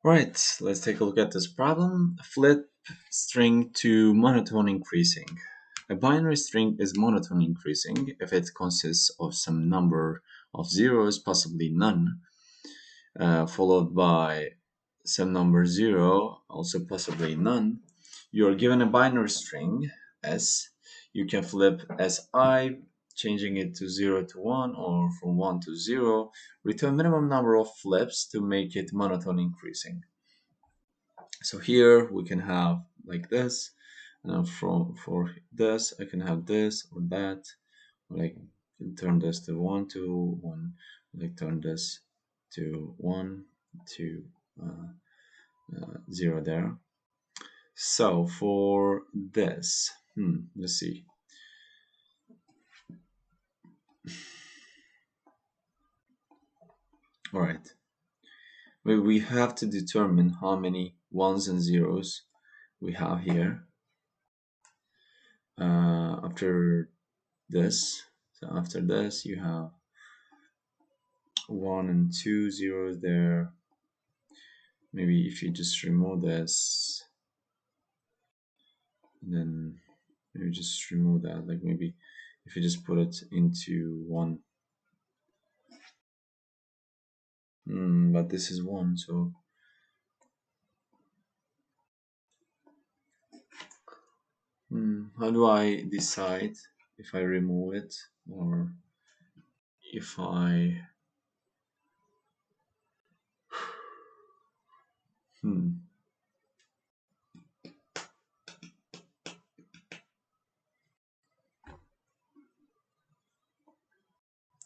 Right, let's take a look at this problem. Flip string to monotone increasing. A binary string is monotone increasing if it consists of some number of zeros, possibly none, followed by some number 0, also possibly none. You're given a binary string S. You can flip Si, changing it to 0 to 1 or from 1 to 0. Return minimum number of flips to make it monotone increasing. So here we can have like this, and for this I can have this or that, or I can turn this to 1 to 1, like turn this to 1 to 0 there. So for this, let's see. All right, we have to determine how many ones and zeros we have here after this. So after this you have 1 and 2 zeros there. Maybe if you just remove this, then maybe just remove that. Like maybe if you just put it into 1, but this is 1, so how do I decide if I remove it or if I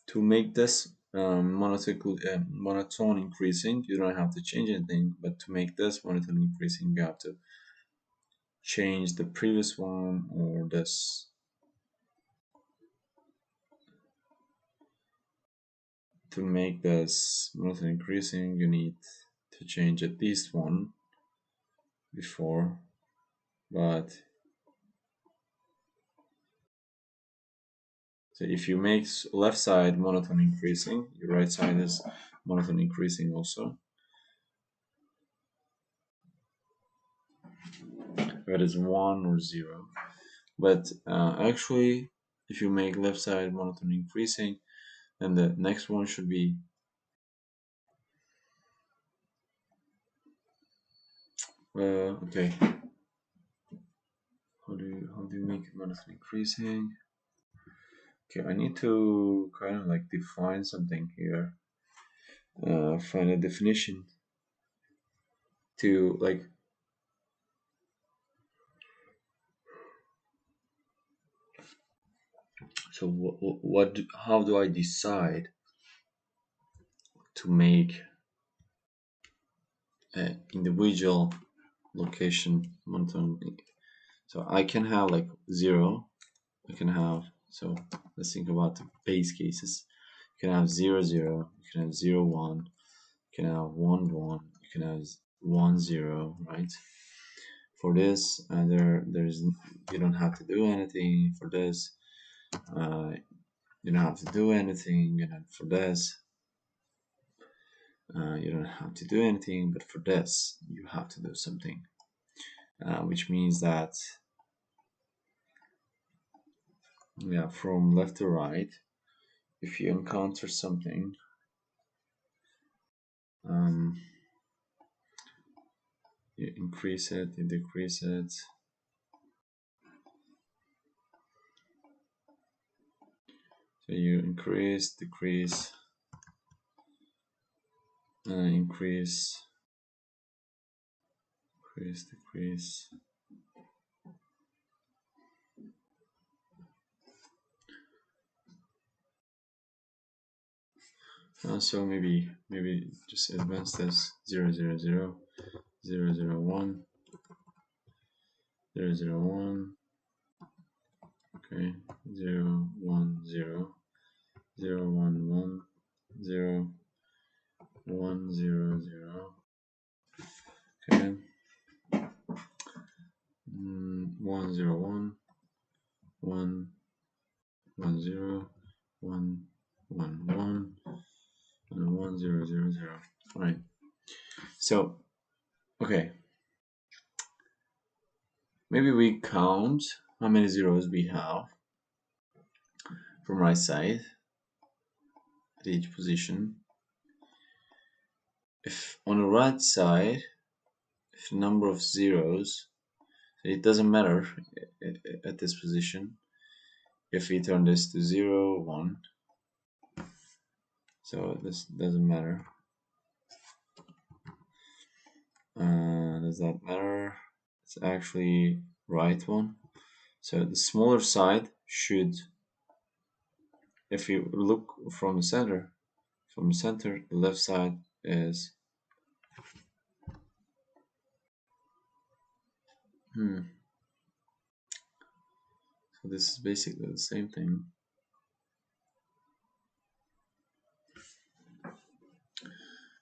to make this monotone increasing, you don't have to change anything, but to make this monotone increasing, you have to change the previous one or this. To make this monotone increasing, you need to change at least one before, but so if you make left side monotone increasing, your right side is monotone increasing also. That is 1 or 0. But actually, if you make left side monotone increasing, then the next one should be okay. How do you make monotone increasing? Okay, I need to kind of like define something here. Find a definition to like so how do I decide to make an individual location monotone? So I can have like 0, I can have, so let's think about the base cases. You can have 0 0, you can have 0 1, you can have 1 1, you can have 1 0, right? For this, there's you don't have to do anything. For this, you don't have to do anything, and for this, you don't have to do anything. But for this, you have to do something, which means that yeah, from left to right, if you encounter something, you increase it, you decrease it. So you increase, decrease, increase, increase, decrease. So maybe just advance this 0 0 0 0 0 1 0 0 1. Okay, 0 1 0 0 1 1 0 1 0 0. Okay. 1 0 1 1 1 0 1 1 1 and 1 0 0 0. All right. So Okay, maybe we count how many zeros we have from right side at each position. If on the right side, if number of zeros, it doesn't matter at this position. If we turn this to 0, 1, so this doesn't matter. Does that matter? It's actually right one. So the smaller side should, if you look from the center, the left side is so this is basically the same thing.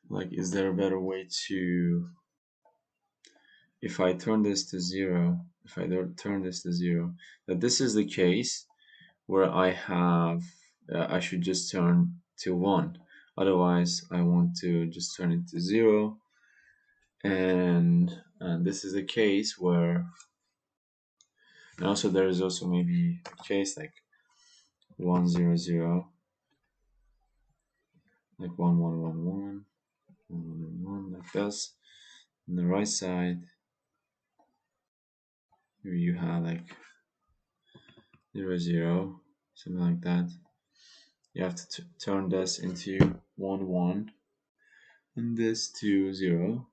Like, is there a better way to, if I turn this to 0, if I turn this to 0, that this is the case where I have, I should just turn to 1. Otherwise, I want to just turn it to 0. And this is a case where, and also there is also maybe a case like 1, 0, 0, like 1, 1, 1, 1, 1, 1, like this. On the right side, here you have like 0, 0, something like that. You have to turn this into 1, 1, and this to 0.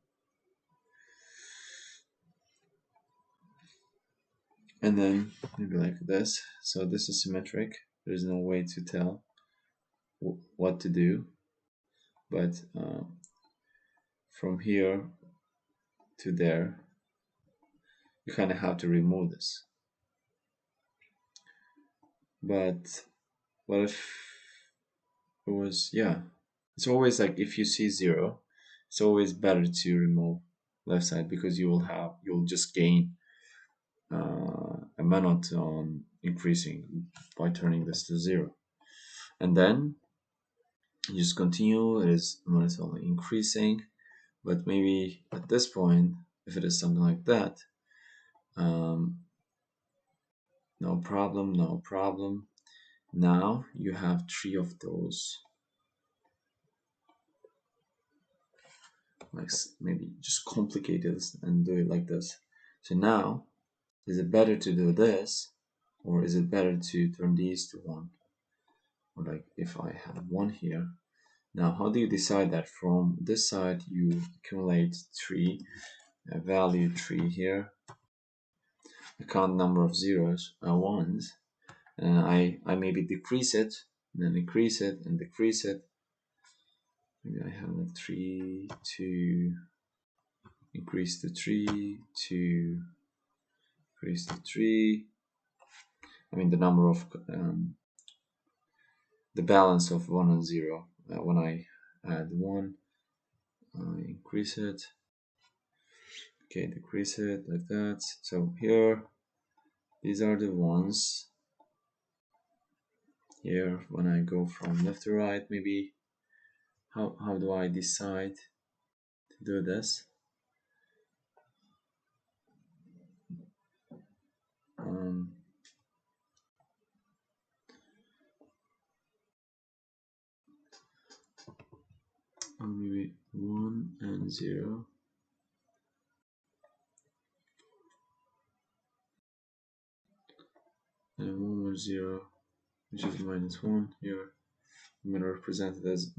And then maybe like this. So this is symmetric. There's no way to tell what to do, but from here to there, you kind of have to remove this. But what if it was, yeah, it's always like if you see 0, it's always better to remove left side because you'll just gain a monotone increasing by turning this to 0. And then you just continue, it is monotone increasing, but maybe at this point, if it is something like that, no problem, no problem. Now you have 3 of those. Like maybe just complicate this and do it like this. So now, is it better to do this, or is it better to turn these to 1? Or like if I have 1 here. Now, how do you decide that? From this side, you accumulate 3, value 3 here, I count number of zeros, ones, and I maybe decrease it, and then increase it, and decrease it. Maybe I have like 3, 2, increase to 3, 2, increase to 3. I mean the number of, the balance of 1 and 0. When I add 1, I increase it. Okay, decrease it like that. So here, these are the ones. Here, when I go from left to right, maybe, how do I decide to do this? Maybe 1 and 0. And 1 more 0, which is minus 1 here. I'm going to represent it as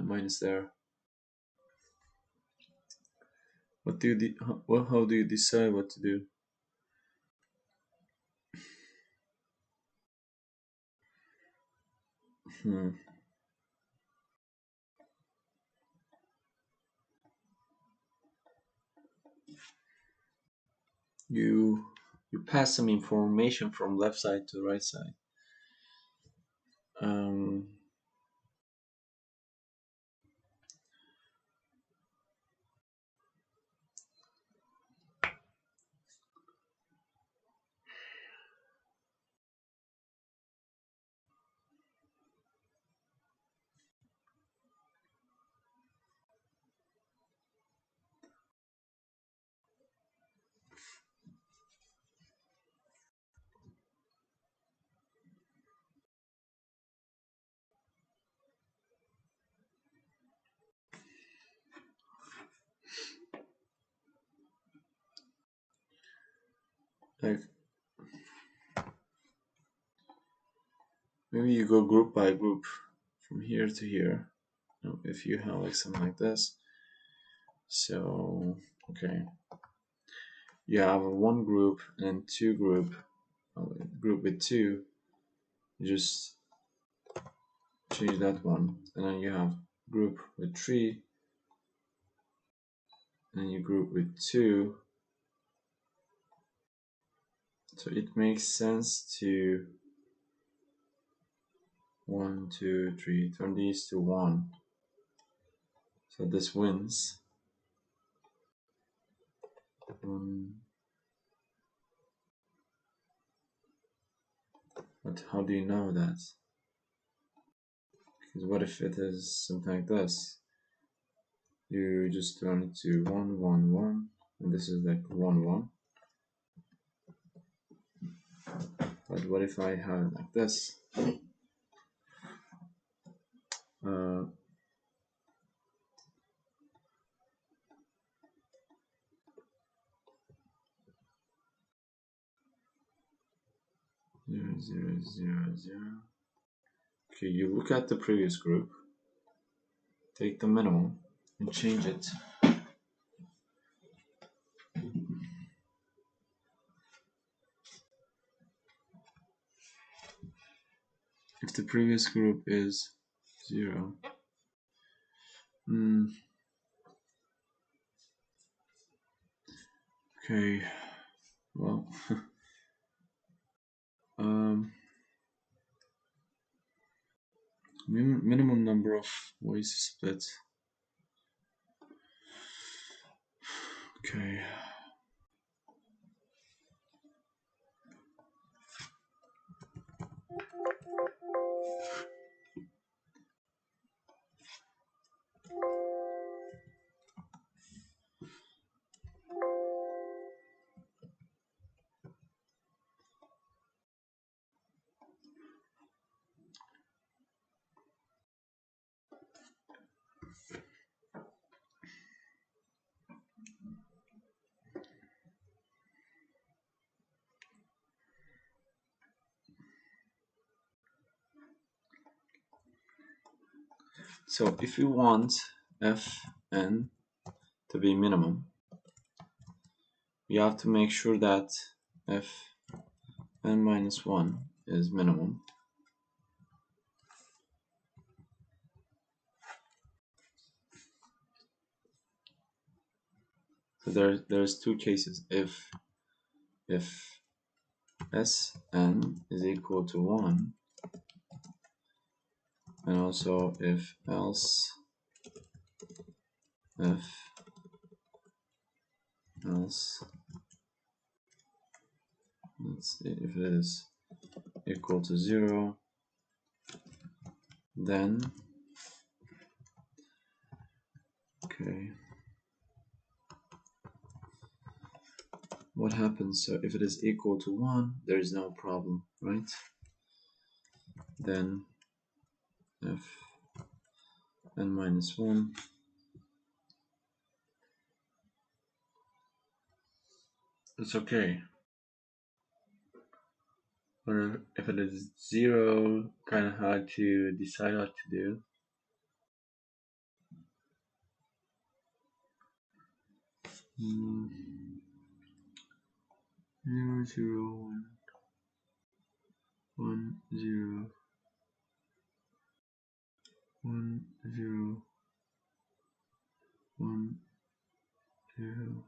minus there. What do you how do you decide what to do? You pass some information from left side to right side. like maybe you go group by group from here to here. If you have like something like this, so okay, you have a one group and two group, group with two, you just change that one, and then you have group with three, and then you group with two. So it makes sense to 1, 2, 3, turn these to 1. So this wins. But how do you know that? Because what if it is something like this? You just turn it to 1, 1, 1, and this is like 1, 1. But what if I have it like this? 0, 0, 0, 0. Okay, you look at the previous group, take the minimum, and change it. If the previous group is 0, okay, well, minimum number of ways to split. Okay. So if you want fn to be minimum, you have to make sure that fn minus 1 is minimum. So there's two cases. If Sn is equal to 1, and also if else if let's see, if it is equal to 0, then okay, what happens? So if it is equal to 1, there is no problem, right? Then f n minus 1 it's okay. Or if it is 0, kind of hard to decide what to do. Zero, 0, 1, 0, 1, 0, 1, 0.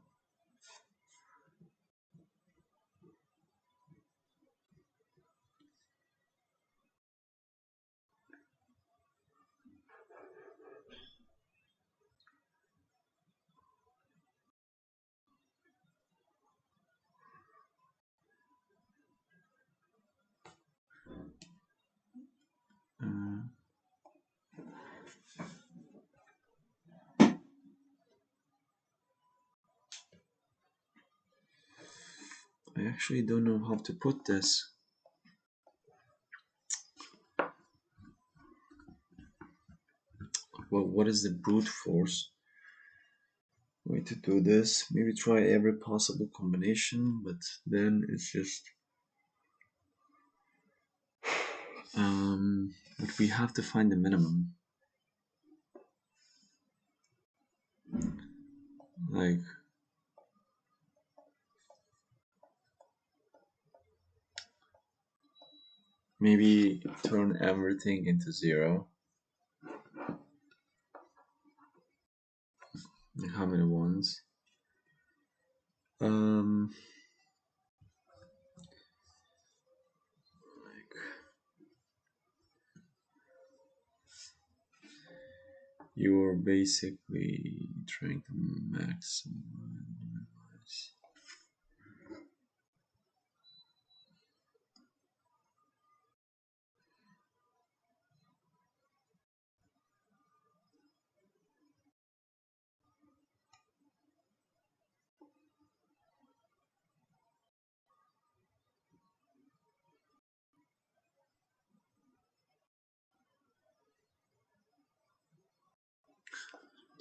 I actually don't know how to put this. Well, what is the brute force? way to do this. Maybe try every possible combination, but then it's just but we have to find the minimum. Like maybe turn everything into 0. How many ones? Like you're basically trying to maximize.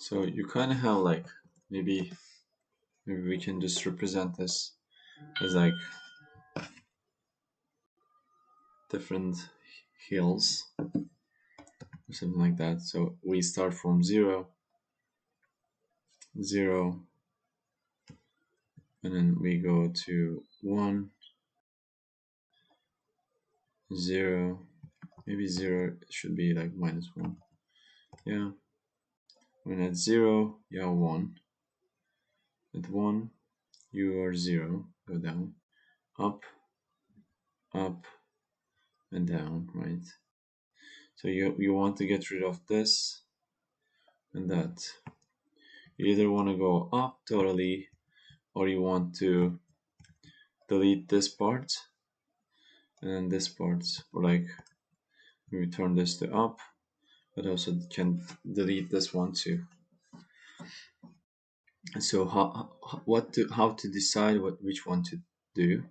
So you kind of have like maybe we can just represent this as like different hills or something like that. So we start from 0, 0, and then we go to 1, 0, maybe 0 should be like -1. Yeah. When at 0 you are 1. At 1 you are 0. Go down, up, up, and down, right? So you want to get rid of this and that. You either want to go up totally, or you want to delete this part and then this part, or like we turn this to up, but also can delete this one too. So how to decide which one to do?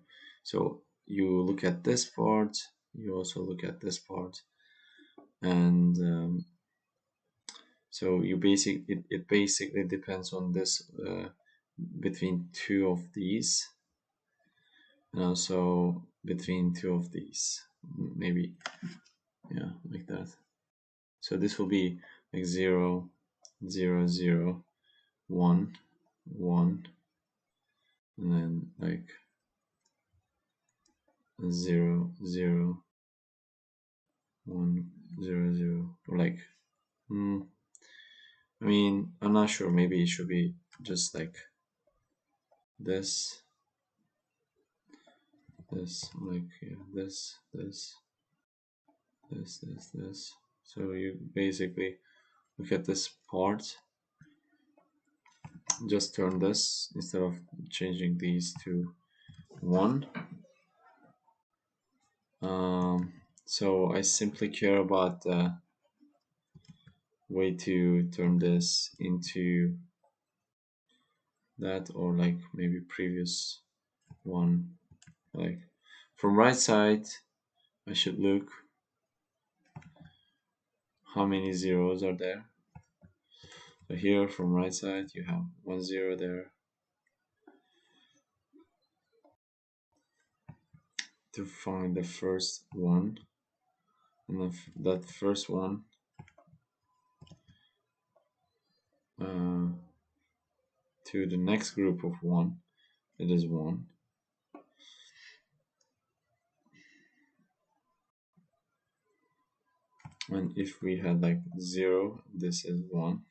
So you look at this part, you also look at this part, and so you it basically depends on this between two of these, and also between two of these, maybe, yeah, like that. So this will be like 0, 0, 0, 1, 1, and then like 0, 0, 1, 0, 0, or like I mean, I'm not sure, maybe it should be just like this, like, yeah, this, this. So you basically look at this part, just turn this instead of changing these to 1. So I simply care about the way to turn this into that, or like maybe previous one. Like from right side I should look how many zeros are there. So here from right side you have 1 0 there. To find the first one, and then that first one to the next group of 1, it is 1. And if we had like 0, this is 1.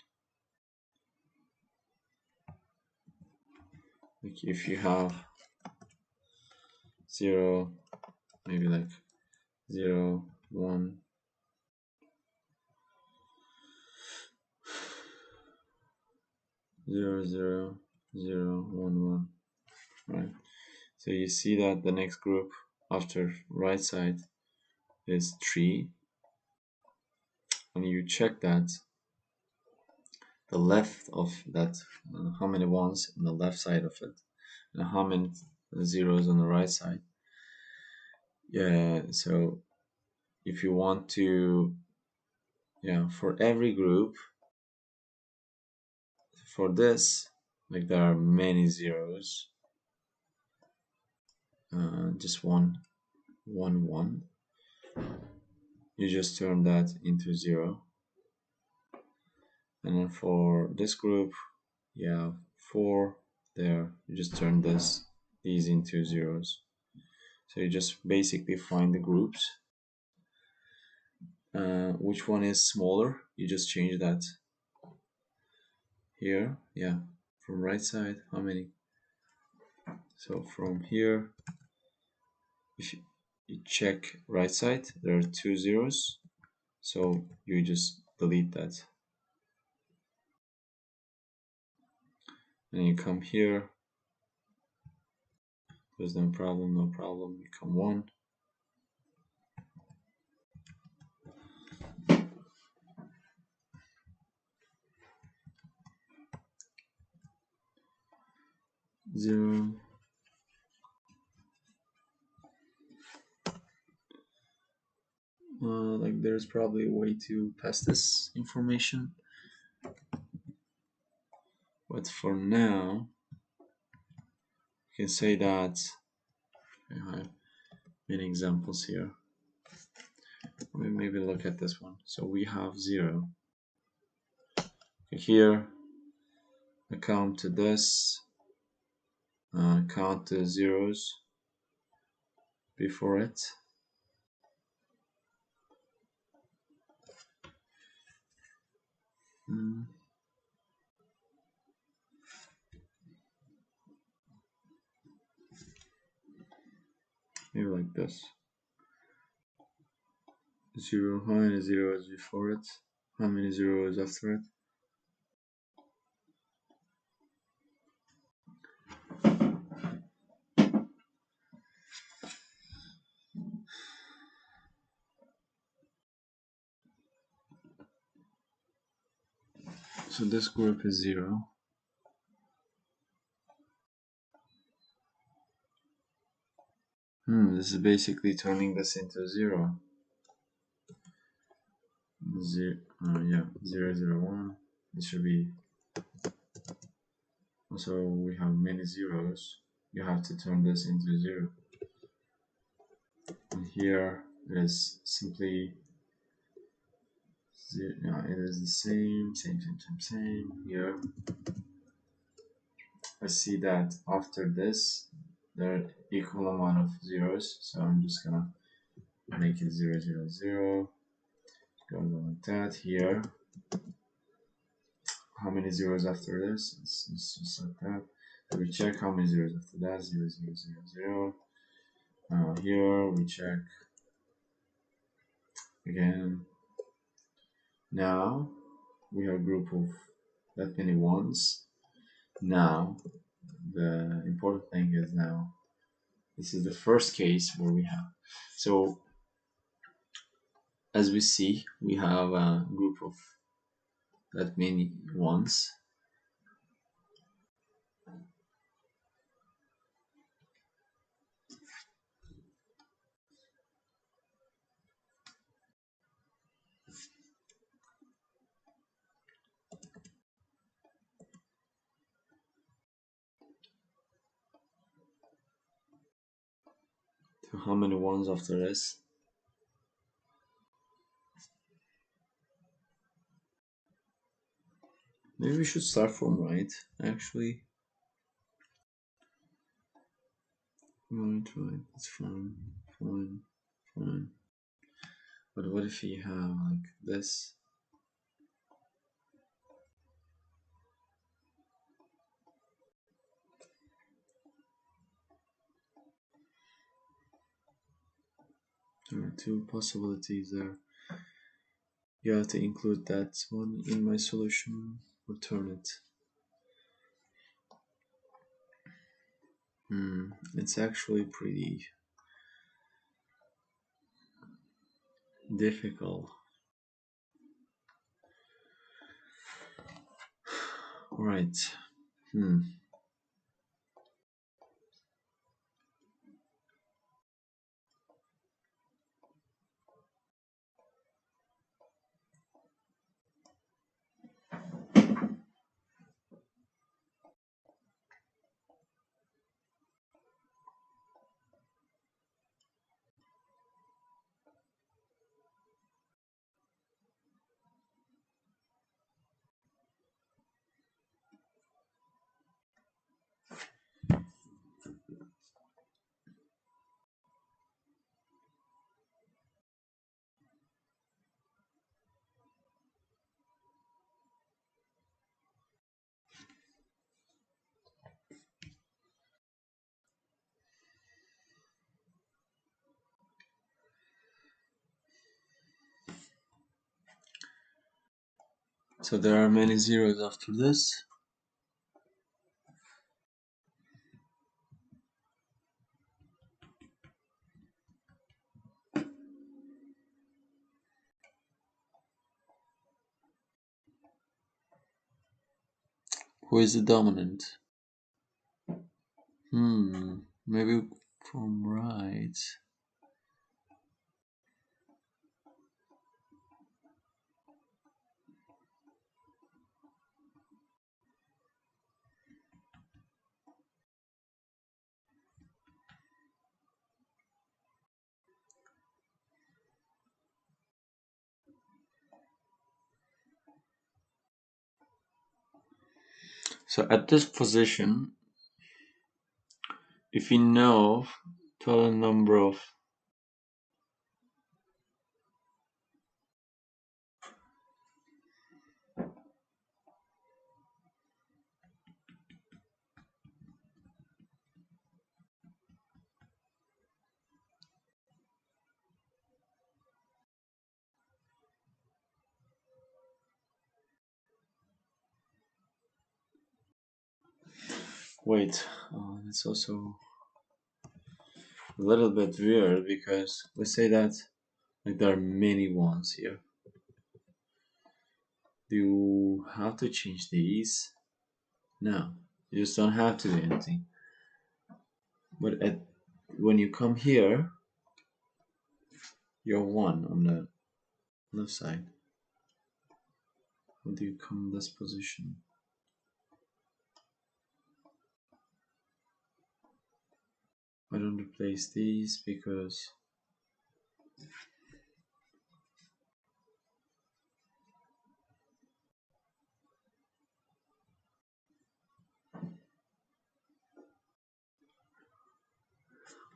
Like if you have 0, maybe like 0, 1, 0, 0, 0, 1, 1, right? So you see that the next group after right side is 3, and you check that the left of that, how many ones on the left side of it, and how many zeros on the right side. Yeah, so if you want to, yeah, for every group, for this like there are many zeros, just one, you just turn that into 0. And then for this group, you have 4 there, you just turn these into zeros. So you just basically find the groups. Which one is smaller? You just change that here. Yeah, from right side, how many? So from here, if you check right side, there are 2 zeros. So you just delete that. And you come here. There's no problem. You come 1. Zero. Like there's probably a way to pass this information, but for now you can say that I have many examples here. Maybe look at this one. So we have 0 here. I count to this, count the zeros before it. Maybe like this. 0, how many zeros before it? How many zeros after it? So this group is 0. This is basically turning this into 0. Yeah, 0, 0, 1. This should be. Also, we have many zeros. You have to turn this into 0. And here it is simply 0. Yeah, it is the same. Here, I see that after this, there are equal amount of zeros. So I'm just gonna make it 0, 0, 0. Goes on like that. Here, how many zeros after this? It's just like that. So we check how many zeros after that. 0, 0, 0, 0. Here we check again. Now we have a group of that many ones. Now the important thing is now this is the first case where we have. So as we see, we have a group of that many ones. So how many ones after this? Maybe we should start from right, actually. Right, that's fine. But what if you have like this? There are 2 possibilities there. You have to include that one in my solution, return it. It's actually pretty difficult. Alright. So there are many zeros after this. Who is the dominant? Maybe from right. So at this position, if we know total number of wait, it's also a little bit weird because let's say that like there are many ones here. Do you have to change these? No, you just don't have to do anything. But when you come here, you're one on the left side. How do you come this position? I don't replace these because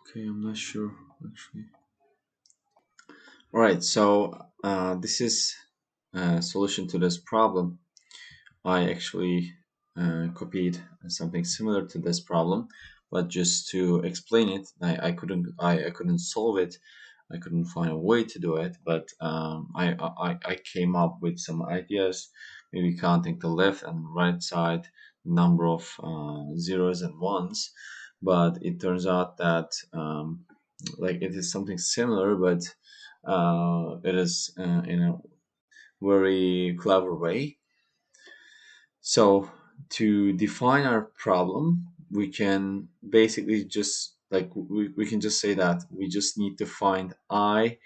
okay, I'm not sure actually. Alright, so this is a solution to this problem. I actually copied something similar to this problem, but just to explain it, I couldn't solve it. I couldn't find a way to do it, but I came up with some ideas, maybe counting the left and right side number of zeros and ones, but it turns out that like it is something similar, but it is in a very clever way. So to define our problem, we can basically just like we can just say that we just need to find I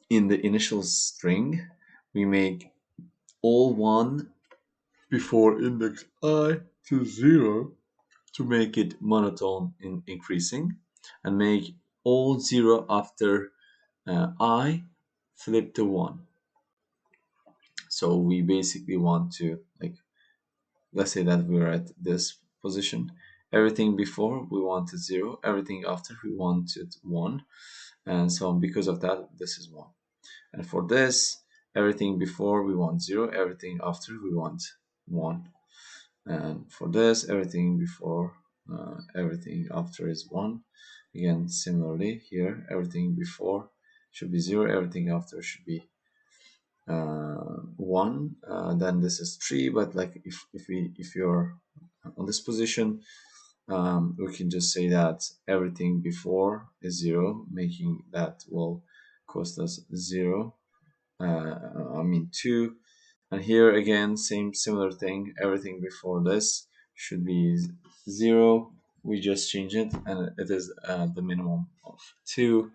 in the initial string. We make all one before index I to 0 to make it monotone in increasing, and make all 0 after I flip to 1. So we basically want to like, let's say that we're at this position. Everything before we wanted 0, everything after we wanted 1, and so on. Because of that, this is 1. And for this, everything before we want 0, everything after we want 1. And for this, everything before, everything after is 1. Again, similarly here, everything before should be 0, everything after should be 1. Then this is 3, but like if you're on this position, we can just say that everything before is 0, making that will cost us 0. I mean 2. And here again, similar thing. Everything before this should be 0. We just change it, and it is the minimum of 2.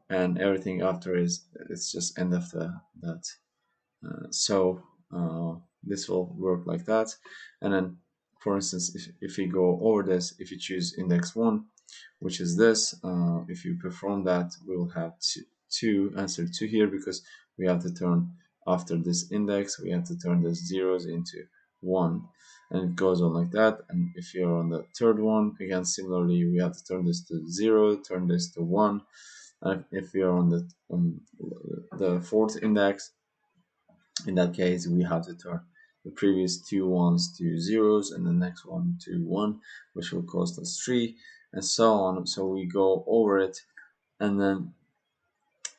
And everything after is it's just end of that. So this will work like that. And then, for instance, if we go over this, if you choose index 1, which is this, if you perform that, we will have answer 2 here, because we have to turn after this index, we have to turn the zeros into 1, and it goes on like that. And if you're on the third one, again similarly, we have to turn this to 0, turn this to 1. And if you're on the fourth index, in that case we have to turn the previous 2 ones to zeros and the next one to 1, which will cost us 3, and so on. So we go over it, and then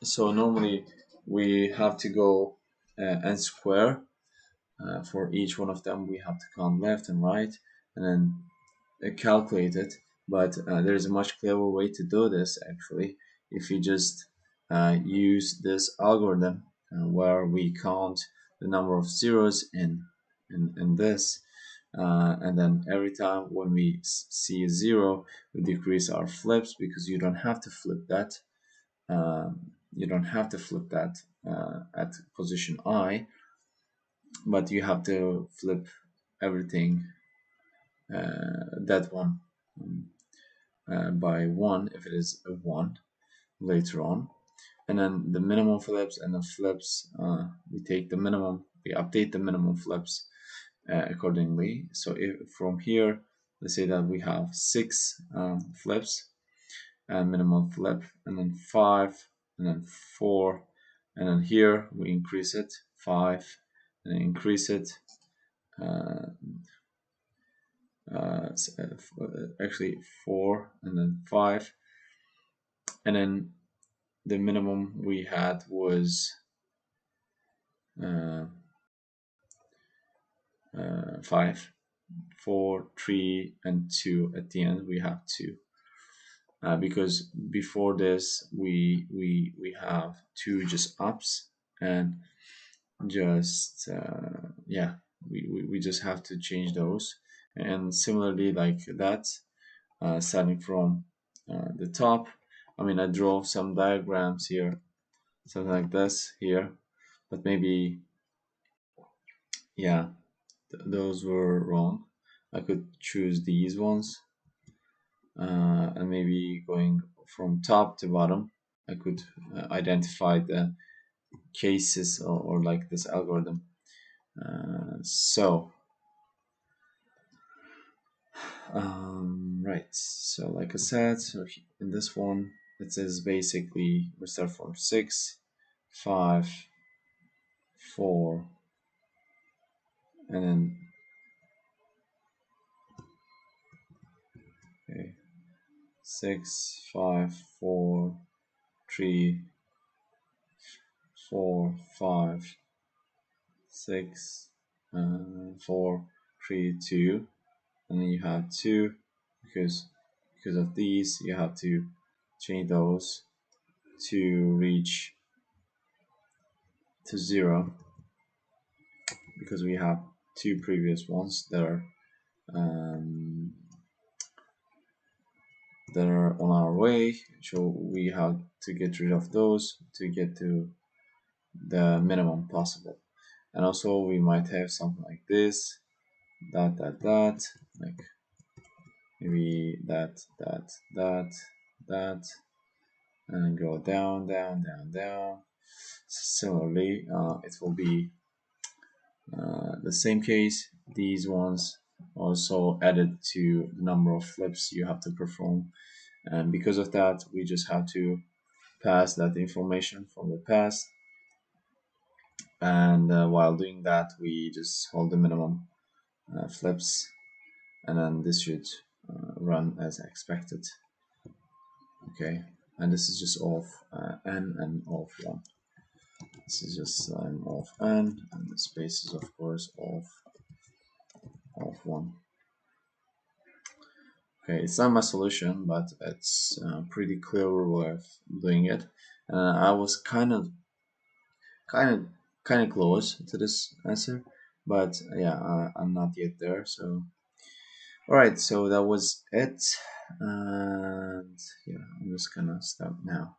so normally we have to go n square. For each one of them, we have to count left and right, and then calculate it. But there is a much cleverer way to do this actually. If you just use this algorithm where we count the number of zeros in this, and then every time when we see a zero, we decrease our flips, because you don't have to flip that. You don't have to flip that at position I, but you have to flip everything, that one, by one if it is a one later on. And then the minimum flips and the flips, we take the minimum, we update the minimum flips accordingly. So if from here, let's say that we have 6 flips and minimum flip, and then 5, and then 4, and then here we increase it 5, and then increase it uh, actually 4, and then 5, and then the minimum we had was 5, 4, 3, and 2. At the end we have 2, because before this we have 2 just ups, and just yeah, we just have to change those. And similarly like that, starting from the top, I mean, I draw some diagrams here, something like this here, but maybe, yeah, those were wrong. I could choose these ones, and maybe going from top to bottom, I could identify the cases, or like this algorithm. Right, so like I said, so in this one it says basically we start from 6, 5, 4, and then okay, 6, 5, 4, 3, 4, 5, 6, 4, 3, 2, and then you have 2, because of these you have to change those to reach to 0, because we have 2 previous ones that are on our way, so we have to get rid of those to get to the minimum possible. And also we might have something like this, that, like maybe that, and go down, down. Similarly, it will be the same case. These ones also added to the number of flips you have to perform, and because of that we just have to pass that information from the past, and while doing that we just hold the minimum flips, and then this should run as expected. Okay, and this is just of n and of 1. This is just of n, and the space is of course of 1. Okay, it's not my solution, but it's a pretty clever way of doing it. I was kind of close to this answer, but yeah, I'm not yet there. So, all right, so that was it, and yeah, I'm just gonna stop now.